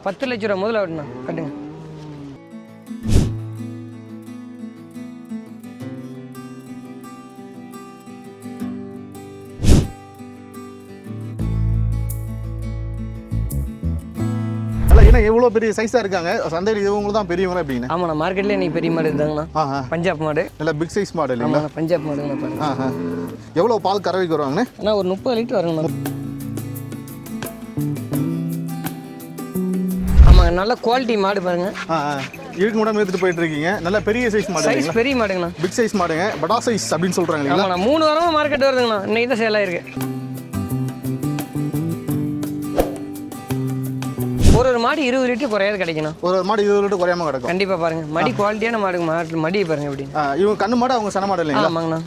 10 லட்ச ரூபா முதல்ல விடணும் கட்டுங்க. ஏன்னா எவ்வளோ பெரிய சைஸாக இருக்காங்க சந்தையில் இவங்களும் தான் பெரியவங்க அப்படின்னா. ஆமாண்ணா மார்க்கெட்லேயே இன்னைக்கு பெரிய மாடு இருந்தாங்கண்ணா. பஞ்சாப் மாடு இல்லை பிக் சைஸ் மாடு இல்லைங்களா? பஞ்சாப் மாடுங்கண்ணா பாருங்க. எவ்வளோ பால் கறவைக்கு வருவாங்கண்ணே? அண்ணா ஒரு 30 லிட்டர் வருங்கண்ணா. ஆமாங்க நல்ல குவாலிட்டி மாடு பாருங்க. இதுக்கு முன்னாடி எடுத்துட்டு போயிட்டு இருக்கீங்க. நல்ல பெரிய சைஸ் மாடு. சைஸ் பெரிய மாடுங்கண்ணா. பிக் சைஸ் மாடுங்க. படா சைஸ் அப்படின்னு சொல்கிறாங்க இல்லைங்களா? ஆமாண்ணா 3 வாரமாக மார்க்கெட் வருதுங்கண்ணா. இன்னைக்கு தான் சேல் ஆயிருக்கு. ஒரு மாடு 20 லிட்டர் குறையாது கிடைக்கணும். ஒரு மாடு 20 லிட்டர் குறையாம கிடைக்கும். கண்டிப்பா பாருங்க மடி குவாலிட்டியான மாடு மடி பாருங்க எப்படி. இவங்க கண்ணு மாடு அவங்க சன மாடு இல்லைங்களா? ஆமாங்கண்ணா.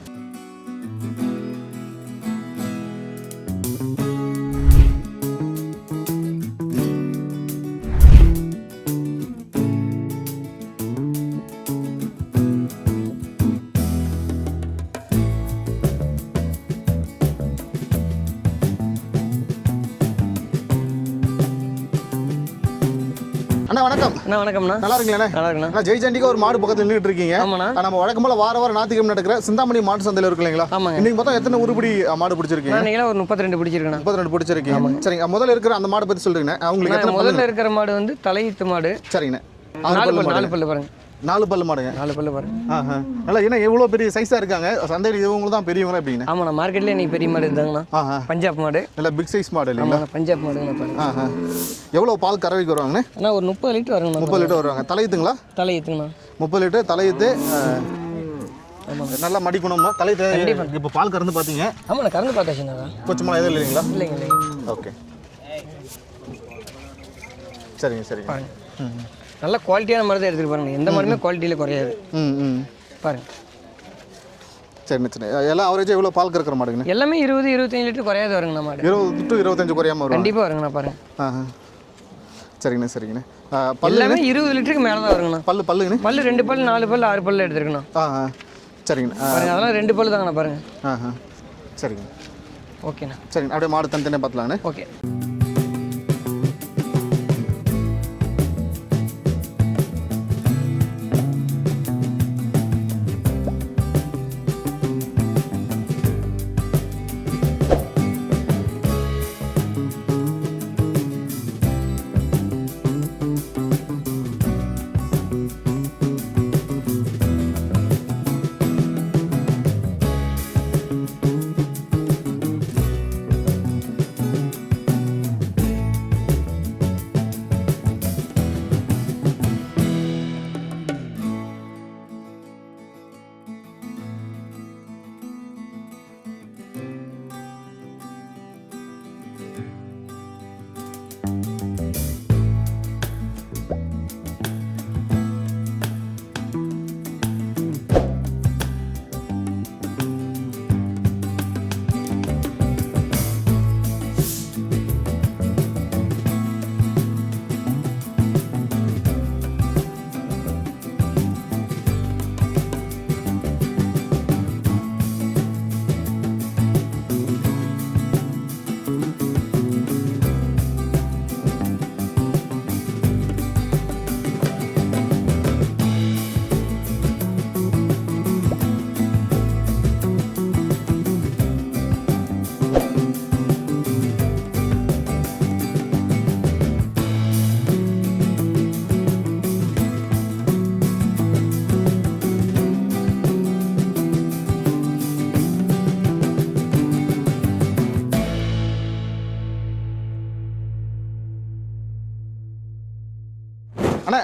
அண்ணா வணக்கம். அண்ணா வணக்கம்ண்ணா. நல்லா இருக்கீங்களா? நல்லா இருக்குண்ணா. ஜெய்சண்டிக்கு ஒரு மாடு பக்கத்தில் நின்றுட்டு இருக்கீங்க. ஆமாண்ணா. நம்ம வழக்கம்போல வாரம் ஞாயிற்றுக்கிழமை நடக்கிற சிந்தாமணி மாட்டு சந்தையில் இருக்கு இல்லைங்களா? ஆமாங்க. இன்னைக்கு மொத்தம் எத்தனை உருப்படி மாடு பிடிச்சிருக்கீங்க? நீங்களா ஒரு 32 பிடிச்சிருக்கேன். 32 பிடிச்சிருக்கீங்க. சரிங்க. முதல்ல இருக்கிற அந்த மாடு பற்றி சொல்றீங்க. அவங்களுக்கு எத்தனை? முதல்ல இருக்கிற மாடு வந்து தலையீத்து மாடு. சரிங்கண்ணா. 4 பல்லு பாருங்க. 4 பல்லு மாடுங்க. 4 பல்லு பாருங்க. நல்லா ஏன்னா எவ்வளோ பெரிய சைஸாக இருக்காங்க சந்தையில் இவங்களும் தான் பெரியவங்க அப்படின்னா. ஆமாண்ணா மார்க்கெட்லேயே இன்னைக்கு பெரிய மாடு இருந்தாங்கண்ணா. பஞ்சாப் மாடு. நல்லா பிக் சைஸ் மாடு இல்லைங்களா? பஞ்சாப் மாடுங்கண்ணா பாருங்க. எவ்வளோ பால் கறவைக்கு வருவாங்கண்ணே? அண்ணா ஒரு 30 லிட்டர் வருங்கண்ணா. 30 லிட்டர் வருவாங்க. தலையீத்துங்களா? தலையீத்துங்கண்ணா. 30 லிட்டர் தலையீத்து. நல்லா மடிக்கணுமா தலையீத்து? இப்போ பால் கறந்து பார்த்தீங்க? ஆமாண்ணா கறந்து பார்த்தாச்சுண்ணா. கொச்சமாக எதுவும் இல்லைங்களா? இல்லைங்க இல்லைங்க. ஓகே சரிங்க சரிங்க. நல்ல குவாலிட்டியான மாடு தான் எடுத்துகிட்டு பாருங்க. எந்த மாடுமே குவாலிட்டியில் குறையாது. பாருங்க. சரிண்ணே சரி. எல்லாம் அவரேஜாக எவ்வளோ பால் கறக்கிற மாடுங்கண்ணா? எல்லாமே 20-25 லிட்டர் குறையாது வருங்கண்ணா மாடு. 20 to 25 குறையாம வரும். கண்டிப்பாக வருங்கண்ணா பாருங்க. சரிங்கண்ணா சரிங்கண்ணா. எல்லாமே 20 லிட்டருக்கு மேலே தான் வருங்கண்ணா. பல்லுங்கண்ணா? பல்லு 2 பல்லு 4 பல்லு 6 பல்லு எடுத்துருக்கணும். சரிங்கண்ணா. பாருங்க அதெல்லாம் 2 பல்லு தாங்கண்ணா பாருங்க. சரிங்க ஓகேண்ணா. சரிங்க. அப்படியே மாடு தனித்தனியாக பார்த்துலாங்கண்ணே. ஓகே. அண்ணா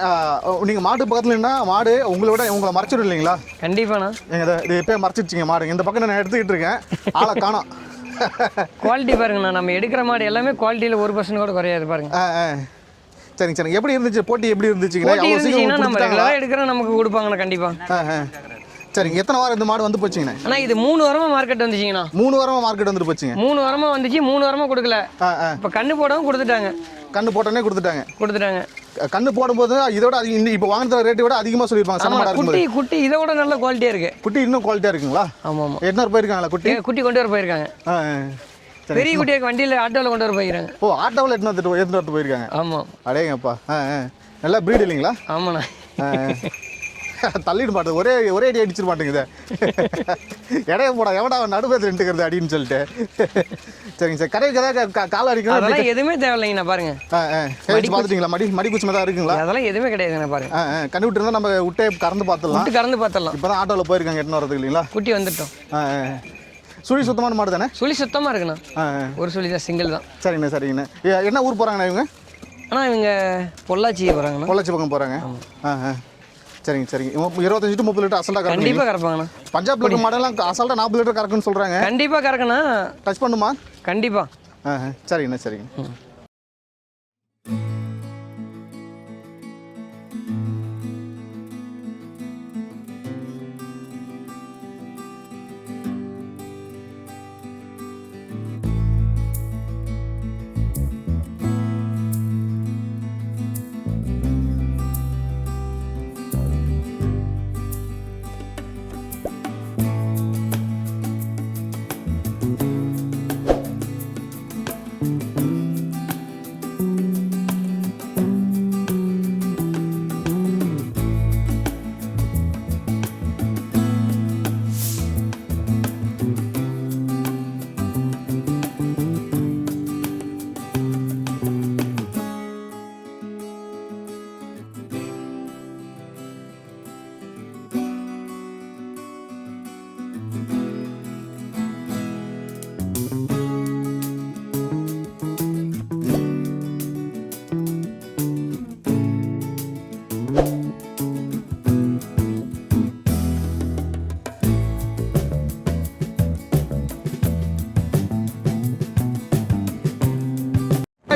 நீங்கள் மாட்டு பக்கத்தில் நின்னா மாடு உங்களை மறைச்சிடும் இல்லைங்களா? கண்டிப்பாண்ணா. இது எப்போ மறைச்சிச்சிங்க மாடு? இந்த பக்கம் நான் எடுத்துக்கிட்டு இருக்கேன், ஆளை காணோம். குவாலிட்டி பாருங்கண்ணா. நம்ம எடுக்கிற மாடு எல்லாமே குவாலிட்டியில் 1% கூட குறையாது பாருங்க. சரிங்க சரிங்க. எப்படி இருந்துச்சு போட்டி? எப்படி இருந்துச்சுங்கன்னா நம்ம ரெகுலராக எடுக்கிறோம் நமக்கு கொடுப்பாங்கண்ணா கண்டிப்பாக. சரிங்க. எத்தனை வாரம் இந்த மாடு வந்து போச்சுங்கண்ணா? ஆனால் இது 3 வாரமாக மார்க்கெட் வந்துச்சுங்கண்ணா. 3 வாரமாக மார்க்கெட் வந்துட்டு போச்சுங்க. 3 வாரமாக வந்துச்சு. 3 வாரமாக கொடுக்கல. இப்போ கண்ணு போடவும் கொடுத்துட்டாங்க. கண்ணு போட்டோன்னே கொடுத்துட்டாங்க. கண்ணு போடும்போது இதோட இப்போ வாங்குற ரேட்டை விட அதிகமாக சொல்லியிருப்பாங்க. குட்டி இதை விட நல்ல குவாலிட்டியாக இருக்கு. குட்டி இன்னும் குவாலிட்டியாக இருக்குங்களா? ஆமாம் ஆமாம். எத்தனை போயிருக்காங்களா? குட்டி கொண்டு வர போயிருக்காங்க. பெரிய குட்டியாக வண்டியில் ஆட்டோவில் கொண்டு வர போய்க்கிறாங்க. ஓ, ஆட்டோவில் எடுத்துட்டு வரட்டு போயிருக்காங்க. ஆமாம். அடேங்கப்பா. நல்லா ப்ரீட் இல்லைங்களா? ஆமாண்ணா. தள்ளிட மாட்டேன், ஒரே அடி அடிச்சிட மாட்டேங்குது. இடைய போடா எவடா நடுவேது ரெண்டுக்கிறது அப்படின்னு சொல்லிட்டு. சரிங்க சார், கரைக்கு ஏதாவது கால் அடிக்கணும்? அதெல்லாம் எதுவுமே தேவையில்லைங்கண்ணா. பாருங்க பார்த்துட்டீங்களா? மடி குச்சி தான் இருக்குங்களா? அதெல்லாம் எதுவுமே கிடையாதுண்ணா. பாருங்க கண்ணு விட்டு இருந்தால் நம்ம விட்டே கறந்து பார்த்துடலாம். இப்போ தான் ஆட்டோவில் போயிருக்காங்க எட்டுன்னு வரதுக்கு இல்லைங்களா? குட்டி வந்துட்டோம். சுழி சுத்தமான மாடு தானே? சுழி சுத்தமாக இருக்குண்ணா. ஒரு சுழி தான், சிங்கிள் தான். சரிங்கண்ணா சரிங்கண்ணா. என்ன ஊர் போகிறாங்கண்ணா இவங்க? ஆனால் இவங்க பொள்ளாச்சி போகிறாங்கண்ணா. பொள்ளாச்சி பக்கம் போகிறாங்க. சரிங்க 25 to 30 லிட்டர் அசல்ட்டாக கறக்கும். கண்டிப்பாக கறப்பாங்கண்ணா. பஞ்சாப்ல இருக்க மாடெல்லாம் அசல்ட்டாக 40 லிட்டர் கறக்குன்னு சொல்கிறாங்க. கண்டிப்பாக கறக்கண்ணா. டச் பண்ணுமா? கண்டிப்பாக. சரிங்க.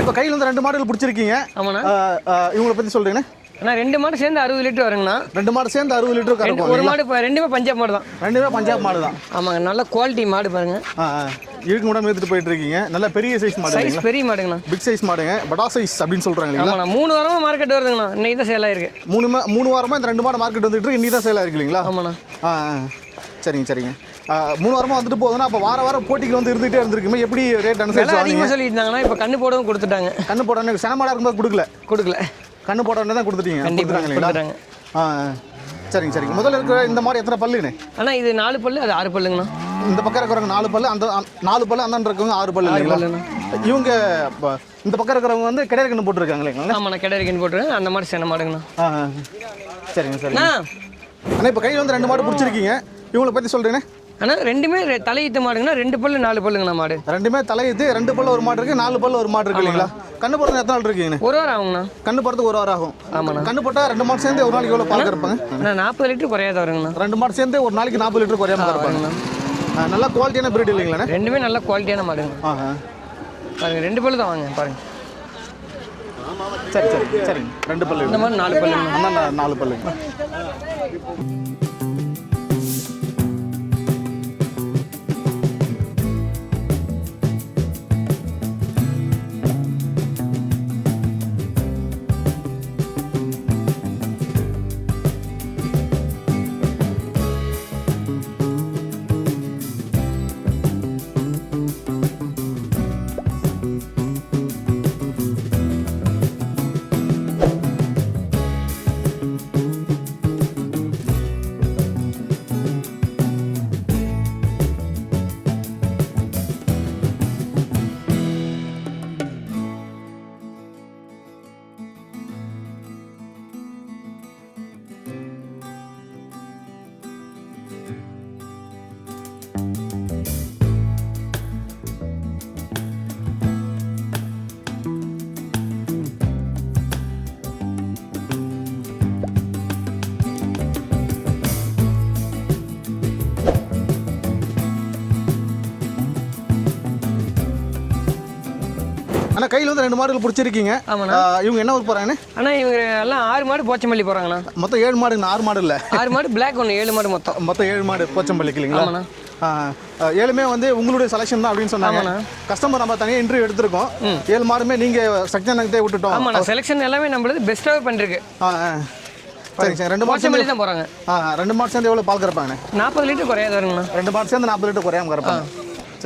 இப்போ கையில் வந்து 2 மாடுகள் பிடிச்சிருக்கீங்க. ஆமாண்ணா. இவங்களை பற்றி சொல்கிறீங்கண்ணா? அண்ணா 2 மாடு சேர்ந்து 60 லிட்டர் வருங்கண்ணா. 2 மாடு சேர்ந்து 60 லிட்டர் கறக்கும். ஒரு மாடு இப்போ 2மே பஞ்சாப் மாடு தான். 2மே பஞ்சாப் மாடு தான். ஆமாங்க, நல்ல குவாலிட்டி மாடு பாருங்க. இதுக்கு முன்னாடி எடுத்துட்டு போயிட்டு இருக்கீங்க. நல்ல பெரிய சைஸ் மாடு. சைஸ் பெரிய மாடுங்கண்ணா. பிக் சைஸ் மாடுங்க. படா சைஸ் அப்படின்னு சொல்கிறாங்க இல்லைங்களா? ஆமாண்ணா. 3 வாரமாக மார்க்கெட் வருதுங்கண்ணா. இன்னைக்கு தான் சேல் ஆயிருக்கு. 3 வாரமாக இந்த 2 மாடு மார்க்கெட் வந்துட்டு இருக்கு. இன்னைக்கு தான் சேல் ஆயிருக்கு இல்லைங்களா? ஆமாண்ணா. சரிங்க. 3 வாரமாக வந்துட்டு போகுதுன்னா அப்போ வாரம் போட்டிக்கு வந்து இருந்துகிட்டே இருந்திருக்குமே. எப்படி ரேட் அனுசரிச்சு அதிகமாக சொல்லிட்டு இருந்தாங்கன்னா இப்போ கண்ணு போடவும் கொடுத்துட்டாங்க. கண்ணு போட சனமாடாக இருக்கும்போது கொடுக்கல. கண்ணு போட தான் கொடுத்துட்டீங்க. கொடுத்துட்டாங்க. சரிங்க. முதல்ல இருக்கிற இந்த மாதிரி எத்தனை பல்லுண்ணே? ஆனால் இது 4 பல்லு, அது 6 பல்லுங்கண்ணா. இந்த பக்கம் இருக்கிறவங்க 4 பல்லு, அந்த 4 பல்லு, அந்த இருக்கிறவங்க 6 பல்லு இல்லைங்களா? இவங்க இந்த பக்கம் இருக்கிறவங்க வந்து கிடையாது கண்ணு போட்டுருக்காங்க இல்லைங்களா? ஆமாண்ணா, கிடையாது கண்ணு போட்டுருக்காங்க. அந்த மாதிரி சென மாடுங்கண்ணா. சரிங்க. ஆனால் இப்போ கையில் வந்து 2 மாடு பிடிச்சிருக்கீங்க. இவங்களை பற்றி சொல்கிறேண்ணே? ஆனால் 2மே தலையீத்து மாடுங்கண்ணா. 2 பல்லு 4 பல்லுங்கண்ணா மாடு. 2மே தலையீத்து. 2 பல்லு ஒரு மாடு இருக்குது, 4 பல்லு ஒரு மாடு இருக்குது இல்லைங்களா? கண்ணு போடுறது எத்தனை நாள் இருக்குங்கண்ணே? 1 வாரம் ஆகுங்கண்ணா. கண்ணு போடுறதுக்கு 1 வாரம் ஆகும். ஆமாண்ணா. கண்ணு போட்டால் 2 மாடு சேர்ந்து ஒரு நாளைக்கு எவ்வளோ பால் கறப்பாங்க? 40 லிட்டர் குறையாத வருங்கண்ணா. 2 மாடு சேர்ந்து ஒரு நாளைக்கு 40 லிட்டர் குறையாம கறப்பாங்கண்ணா. நல்லா குவாலிட்டியான பிரீட் இல்லைங்களாண்ணே? 2மே நல்ல குவாலிட்டியான மாடுங்க. பாருங்க 2 பல்லு தான் வாங்க பாருங்க. சரி 2 பல்லு. இந்த மாதிரி 4 பல்லு. அண்ணா 4 பல்லுங்க. ஆனால் கையில் வந்து 2 மாடுகள் பிடிச்சிருக்கீங்க. ஆமாண்ணா. இவங்க என்ன ஊர் போகிறாங்கண்ணே? ஆனால் இவங்க எல்லாம் 6 மாடு போச்சம்பள்ளி போகிறாங்கண்ணா. மொத்தம் 7 மாடு, 6 மாடு இல்லை 6 மாடு பிளாக் ஒன்று, 7 மாடு மொத்தம் 7 மாடு போச்சம்பள்ளிக்கு இல்லைங்களா? ஆமாண்ணா. 7மே வந்து உங்களுடைய செலெக்ஷன் தான் அப்படின்னு சொன்னாங்க. கஸ்டமர் நம்ம தனியாக இன்டர்வியூ எடுத்திருக்கோம். 7 மாடுமே நீங்கள் சக்தியானத்தை விட்டுட்டோம். ஆமாண்ணா, செலெக்ஷன் எல்லாமே நம்மளது பெஸ்ட்டாகவே பண்ணிருக்கு. சரிங்க சார். 2 மாடு போச்சம்பள்ளி தான் போகிறாங்க. 2 மாடு சேர்ந்து எவ்வளோ பால் கறப்பாங்கண்ணே? 40 லிட்டர் குறையாது வருங்கண்ணா. 2 மாடு சேர்ந்து 40 லிட்டர் குறையாம கறப்பாங்க.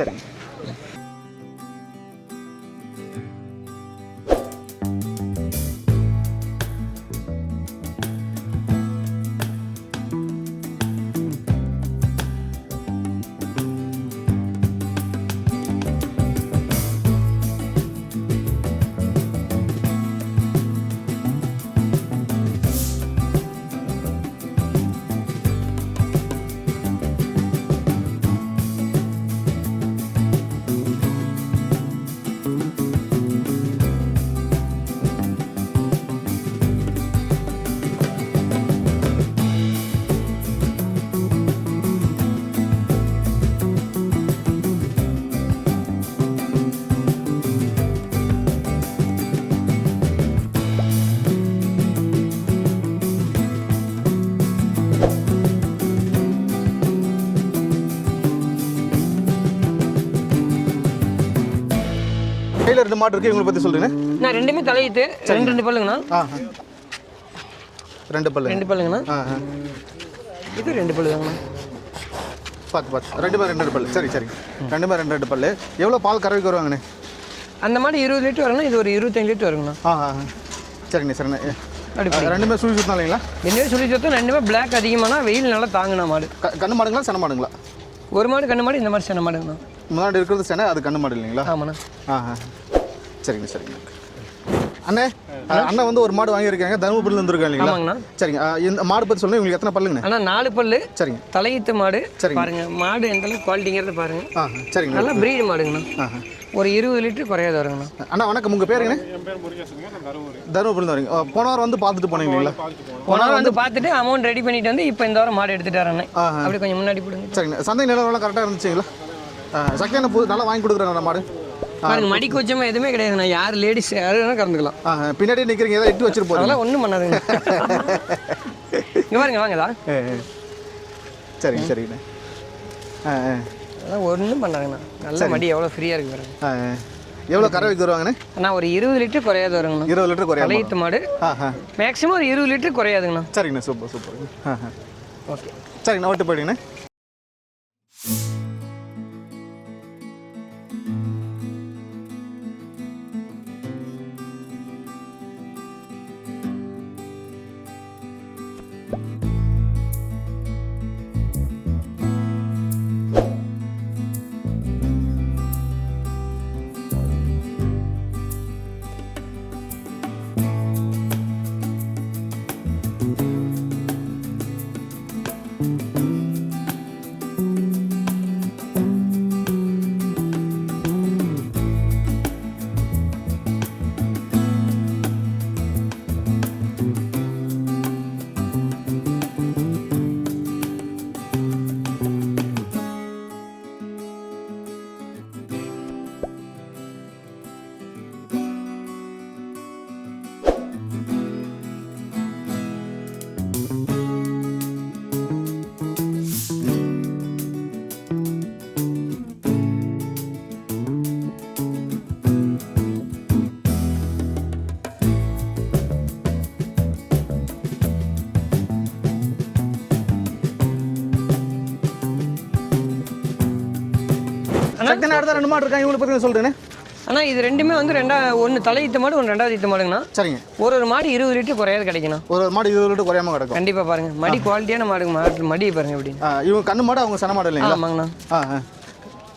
சரிங்க. கையில் 2 மாடு இருக்குது இவங்களை பற்றி சொல்கிறீங்க. நான் ரெண்டுமே தலையிட்டு ரெண்டு பல்லுங்கண்ணா. 2 பல்லு. 2 பல்லுங்கண்ணா. இது 2 பல்லு தாங்கண்ணா. பார்த்து 2 பல்லு. சரி 2 பல்லு. எவ்வளோ பால் கறவைக்கு வருவாங்கண்ணே? அந்த மாதிரி 20 லிட்டர் வருங்கண்ணா. இது ஒரு 25 லிட்டர் வருங்கண்ணா. சரிண்ணே. ரெண்டுமே சுழி சுத்தம் இல்லைங்களா? ரெண்டுமே சுழி சுத்தம். ரெண்டுமே பிளாக் அதிகமானா வெயில் நல்லா தாங்கினா மாடு. கண்ணு மாடுங்களா சென மாடுங்களா? ஒரு மாடு கண்ணு மாடு, இந்த மாதிரி சென மாடுங்கண்ணா. முன்னாடி இருக்கிறது சென, அது கண்ணு மாடு இல்லைங்களா? ஆமாண்ணா. சரிங்க. அண்ணே அண்ணா வந்து ஒரு மாடு வாங்கியிருக்காங்க, தருமபுரியில் வந்துருக்காங்க இல்லைங்களா? ஆமாங்கண்ணா. சரிங்க. இந்த மாடு பற்றி சொல்லுங்க. உங்களுக்கு எத்தனை பல்லுங்கண்ணே? அண்ணா 4 பல்லு. சரிங்க. தலையீத்து மாடு. சரிங்க. பாருங்க மாடு எந்த அளவுக்கு குவாலிட்டிங்கிறத பாருங்க. சரிங்க. நல்லா பிரீடு மாடுங்கண்ணா. ஒரு 20 லிட்டர் குறையாது வருங்கண்ணா. அண்ணா வணக்கம், உங்கள் பேருங்கண்ணே? என் பேர் முருகேசனுங்க, நான் தருமபுரியில் வரீங்க. போன வாரம் வந்து பார்த்துட்டு போனீங்களா? போன வாரம் வந்து பார்த்துட்டு அமௌண்ட் ரெடி பண்ணிட்டு வந்து இப்போ இந்த வாரம் மாடு எடுத்துட்டு வரேன். அப்படி கொஞ்சம் முன்னாடி போடுங்க. சரிங்க. சந்தை நிலவரம் கரெக்டாக இருந்துச்சுங்களா? சக்கையான நல்லா வாங்கி கொடுக்குறாங்க மாடு. பாருங்க மடி கோச்சமாக எதுவுமே கிடையாதுண்ணா. யார் லேடிஸ் யார் வேணால் கறந்துக்கலாம். பின்னாடி நிற்கிறீங்க, ஏதாவது இட்டு வச்சுருப்போம். அதெல்லாம் ஒன்றும் பண்ணாதுங்க. இங்கே பாருங்க வாங்கதா. சரிங்கண்ணே. அதெல்லாம் ஒன்றும் பண்ணாதுங்கண்ணா. நல்ல மடி எவ்வளோ ஃப்ரீயாக இருக்கு பாருங்க. எவ்வளோ கறவைக்கு வருவாங்கண்ணே? அண்ணா ஒரு 20 லிட்டர் குறையாது வருங்கண்ணா. 20 லிட்டர் குறையாது. தலையீத்து மாடு. மேக்ஸிமம் ஒரு 20 லிட்டர் குறையாதுங்கண்ணா. சரிங்கண்ணா. சூப்பர். ஓகே சரிங்கண்ணா. விட்டு போயிடுங்கண்ணே. சக்தினா அடுத்த 2 மாடு இருக்காங்க, இவங்களை பற்றி சொல்கிறேண்ணே. அண்ணா இது ரெண்டுமே வந்து ஒன்று தலையீத்து மாடு, ஒன்று 2வது ஈத்து மாடுங்கண்ணா. சரிங்க. ஒரு மாடு 20 லிட்டர் குறையாது கிடைக்கணும். ஒரு மாடு 20 லிட்டர் குறையாம கிடக்கும். கண்டிப்பாக பாருங்க மடி குவாலிட்டியான மாடு. மடி பாருங்க எப்படி. இவங்க கண்ணு மாடு, அவங்க சன மாடு இல்லைங்களா? ஆமாங்கண்ணா.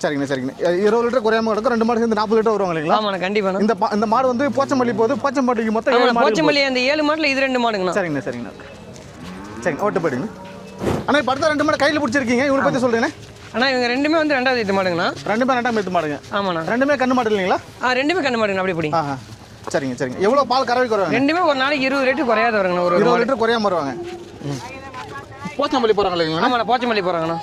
சரிங்கண்ணே. 20 லிட்டர் குறையாம கிடக்கும். 2 மாடு சேர்ந்து 40 லிட்டர் வருவாங்க இல்லைங்களா? ஆமாண்ணா கண்டிப்பாக. இந்த மாடு வந்து போச்சம்பள்ளி போகுது. போச்சம்பள்ளிக்கு மொத்தம் 7 மாடு. போச்சம்பள்ளி அந்த 7 மாட்டில் இது 2 மாடுங்கண்ணா. சரிங்க. ஓட்டு போயிடுங்க. ஆனால் இப்போ அடுத்த 2 மாடு கையில் பிடிச்சிருக்கீங்க, இவங்களை பற்றி சொல்கிறேண்ணே. அண்ணா இவங்க ரெண்டுமே வந்து 2வது ஈத்து மாடுங்கண்ணா. ரெண்டுமே 2ஆம் ஈத்து மாடுங்க. ஆமாண்ணா. ரெண்டுமே கண்ணு மாடு இல்லைங்களா? ரெண்டுமே கண்ணு மாடுங்கண்ணா. அப்படி பிடி. சரிங்க. எவ்வளோ பால் கறவைக்கு வருவாங்க? ரெண்டுமே ஒரு நாளைக்கு 20 லிட்டர் குறையாது வருங்கண்ணா. ஒரு 20 லிட்டர் குறையாம வருவாங்க. போச்சம்பள்ளி போகிறாங்க இல்லைங்களா? ஆமாண்ணா போச்சம்பள்ளி போகிறாங்கண்ணா.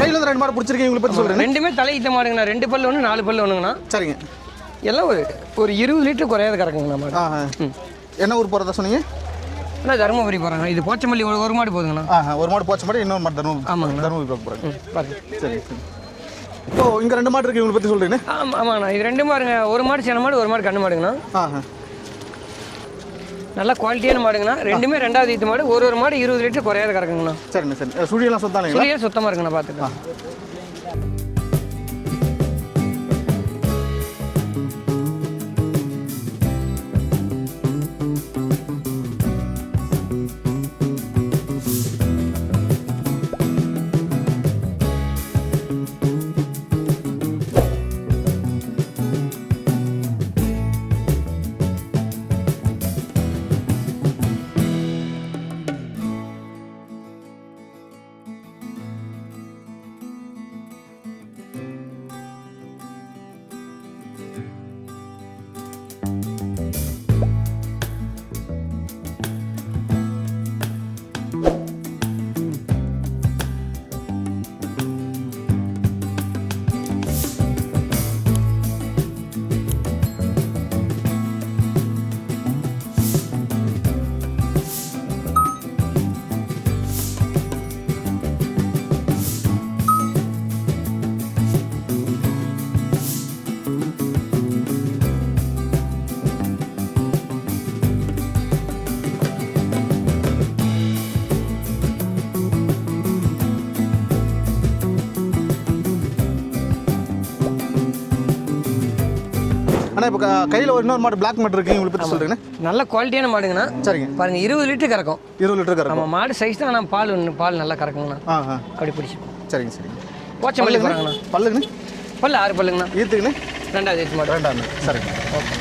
கையில் வந்து 2 மாடு பிடிச்சிருக்கீங்க, இவங்களை பற்றி சொல்கிறேன். ரெண்டுமே தலையீத்த மாடுங்கண்ணா. 2 பல்லு ஒன்று, 4 பல்லு ஒன்றுங்கண்ணா. சரிங்க. எல்லாம் ஒரு 20 லிட்டர் குறையாது கறக்குங்கண்ணா மாடு. என்ன ஊர் போகிறதா சொன்னீங்க? அண்ணா தருமபுரி போகிறாங்க. இது போச்சம்பள்ளி ஒரு மாடு போதுங்கண்ணா. ஒரு மாடு போச்சம்பள்ளி, இன்னொரு மாடு தருமபுரி. ஆமாங்கண்ணா. தருமபுரி பார்க்க போகிறாங்க. பாருங்க. சரி. இப்போ இங்கே 2 மாடு இருக்குது, இவங்களை பற்றி சொல்கிறீங்க. ஆமாங்கண்ணா. இது 2 மாடுங்க. ஒரு மாடு சேன மாடு, ஒரு மாடு கண்ணு மாடுங்கண்ணா. நல்ல குவாலிட்டியான மாடுங்கண்ணா. ரெண்டுமே 2வது ஈத்து மாடு. ஒரு மாடு 20 லிட்டர் குறையாத கறக்குங்கண்ணா. சரிண்ணா சரி. சுழியெல்லாம் சுத்தானுங்களா? சுழியெல்லாம் சுத்தமாக இருக்குண்ணா, பார்த்துக்கலாம். அண்ணா இப்போ கையில் ஒரு இன்னொரு மாடு பிளாக் மாடு இருக்குங்க, உங்களுக்கு பற்றி சொல்கிறீங்கண்ணா. நல்ல குவாலிட்டியான மாடுங்கண்ணா. சரிங்க. பாருங்க 20 லிட்டர் கறக்கும். 20 லிட்டர் கறக்கும். நம்ம மாடு சைஸ் தான், ஆனால் பால் நல்லா கறக்குங்கண்ணா. அப்படி பிடிச்சி. சரிங்க சரிங்க. போச்சம்பள்ளி போகிறாங்கண்ணா. பல்லுங்கண்ணா? பல்லு 6 பல்லுங்கண்ணா. ஈத்துக்குண்ணா? 2வது ஈத்து மாடு. 2வது. சரிங்க. ஓகே.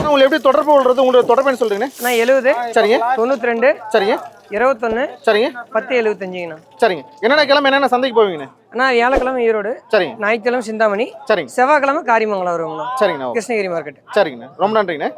உங்களுக்கு எப்படி தொடர்பு கொள்றது? உங்களுக்கு தொடர்பு சொல்றீங்கண்ணா? நான் 70. சரிங்க. 92. சரிங்க. 21. சரிங்க. 1075ங்கண்ணா. சரிங்க. என்னென்ன கிழமை என்னென்ன சந்தைக்கு போவீங்கண்ணா? அண்ணா வியாழக்கிழமை ஈரோடு. சரிங்க. ஞாயிற்றுக்கிழமை சிந்தாமணி. சரிங்க. செவ்வாய்க்கிழமை காரிமங்கலம் வருவாங்கண்ணா. சரிங்கண்ணா. கிருஷ்ணகிரி மார்க்கெட். சரிங்கண்ணா. ரொம்ப நன்றிங்கண்ணா.